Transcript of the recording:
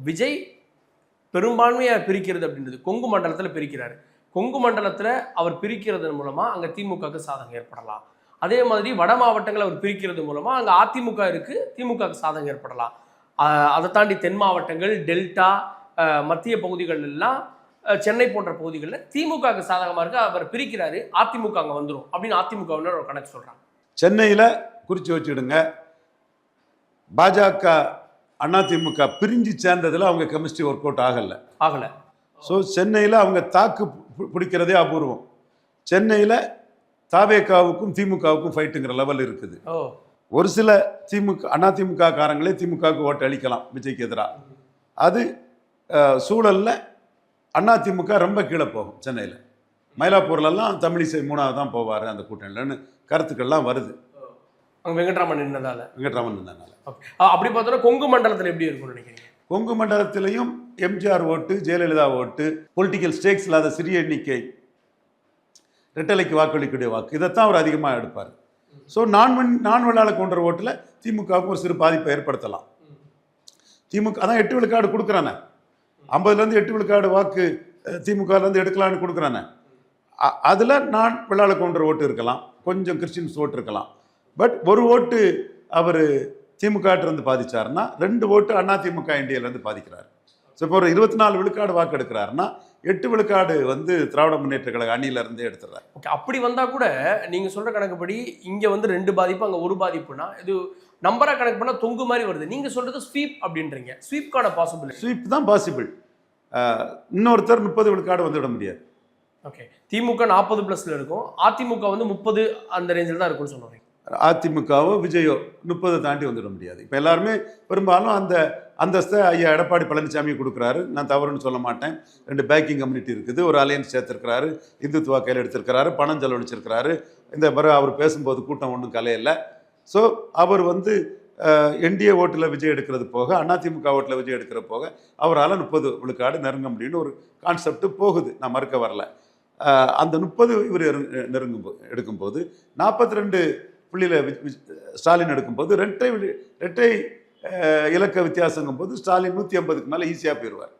விஜய் பெரும்பான்மையாக பிரிக்கிறது அப்படின்றது கொங்கு மண்டலத்தில் பிரிக்கிறாரு. கொங்கு மண்டலத்தில் அவர் பிரிக்கிறது மூலமாக அங்கே திமுகவுக்கு சாதகம் ஏற்படலாம். அதே மாதிரி வட மாவட்டங்களை அவர் பிரிக்கிறது மூலமாக அங்கே அதிமுக இருக்குது, திமுகவுக்கு சாதகம் ஏற்படலாம். அதை தாண்டி தென் மாவட்டங்கள், டெல்டா, மத்திய பகுதிகள் எல்லாம், சென்னை போன்ற பகுதிகளில் திமுகவுக்கு சாதகமாக இருக்குது. அவர் பிரிக்கிறாரு, அதிமுக அங்கே வந்துடும் அப்படின்னு அதிமுகவினர் ஒரு கணக்கு சொல்கிறாங்க. சென்னையில் குறித்து வச்சுடுங்க, பாஜக அதிமுக பிரிஞ்சு சேர்ந்ததில் அவங்க கெமிஸ்ட்ரி ஒர்க் அவுட் ஆகலை. ஸோ சென்னையில் அவங்க தாக்கு பிடிக்கிறதே அபூர்வம். சென்னையில் தாவேகாவுக்கும் திமுகவுக்கும் ஃபைட்டுங்கிற லெவல் இருக்குது. ஒரு சில அதிமுக காரங்களே திமுகவுக்கு ஓட்டு அளிக்கலாம் விஜய்க்கு எதிராக. அது சூழலில் அதிமுக ரொம்ப கீழே போகும். சென்னையில் மயிலாப்பூர்லலாம் தமிழிசை 3வது தான் போவார் அந்த கூட்டணிலன்னு கருத்துக்கள்லாம் வருது. வெங்கட்ராமன் நின்றனால. அப்படி பார்த்தோன்னா கொங்கு மண்டலத்தில் எப்படி இருக்கும்னு நினைக்கிறீங்க? கொங்கு மண்டலத்திலையும் எம்ஜிஆர் ஓட்டு, ஜெயலலிதா ஓட்டு, பொலிட்டிக்கல் ஸ்டேக்ஸ் இல்லாத சிறிய எண்ணிக்கை ரெட்டலைக்கு வாக்களிக்கூடிய வாக்கு, இதைத்தான் அவர் அதிகமாக எடுப்பார். ஸோ நான் வெள்ளாள கவுண்டர் ஓட்டில் திமுகவுக்கு ஒரு சிறு பாதிப்பை ஏற்படுத்தலாம். திமுக அதான் 8 விழுக்காடு கொடுக்குறானே, 50லேருந்து 8 விழுக்காடு வாக்கு திமுகலேருந்து எடுக்கலான்னு கொடுக்குறானே. அதில் நான் வெள்ளாள கவுண்டர் ஓட்டு இருக்கலாம், கொஞ்சம் கிறிஸ்டின்ஸ் ஓட்டு இருக்கலாம். பட் ஒரு ஓட்டு அவர் திமுகட்டிருந்து பாதிச்சாருன்னா 2 ஓட்டு அதிமுக இந்தியாவிலேருந்து பாதிக்கிறார். ஸோ இப்போ ஒரு 24 விழுக்காடு வாக்கு எடுக்கிறாருன்னா 8 விழுக்காடு திராவிட முன்னேற்ற கழக அணியிலிருந்தே எடுத்துறாரு. ஓகே, அப்படி வந்தால் கூட நீங்கள் சொல்கிற கணக்குப்படி இங்கே 2 பாதிப்பு, அங்கே 1 பாதிப்புனா இது நம்பராக கணக்கு பண்ணால் தொங்கு மாதிரி வருது. நீங்கள் சொல்கிறது ஸ்வீப் அப்படின்றீங்க. ஸ்வீப்கான பாசிபிள்? ஸ்வீப் தான் பாசிபிள். இன்னொருத்தர் 30 விழுக்காடு வந்துவிட முடியாது. ஓகே, திமுக 40+ இருக்கும், அதிமுக 30 அந்த ரேஞ்சில் தான் இருக்கும்னு சொல்லுவாங்க. அதிமுகவோ விஜயோ 30 தாண்டி வந்துட முடியாது. இப்போ எல்லாருமே பெரும்பாலும் அந்த அந்தஸ்தை ஐயா எடப்பாடி பழனிசாமி கொடுக்குறாரு. நான் தவறுன்னு சொல்ல மாட்டேன். 2 பேக்கிங் கம்யூனிட்டி இருக்குது, ஒரு அலையன்ஸ் சேர்த்துருக்கிறாரு, இந்துத்துவா கையில் எடுத்திருக்கிறாரு, பணம் செலவழிச்சிருக்கிறாரு. இந்த பிறகு அவர் பேசும்போது கூட்டம் ஒன்றும் கலையில்லை. ஸோ அவர் என்டிஏ ஓட்டில் விஜய் எடுக்கிறது போக, அதிமுக ஓட்டில் விஜய் எடுக்கிற போக அவரால் 30 விழுக்காடு நெருங்க முடியும்னு ஒரு கான்செப்ட் போகுது. நான் மறுக்க வரல. அந்த 30 இவர் எடுக்கும்போது 42 புள்ளியில் ஸ்டாலின் எடுக்கும்போது ரெட்டை இலக்க வித்தியாசங்கும் போது ஸ்டாலின் 150க்கு மேலே ஈஸியாக போயிடுவார்.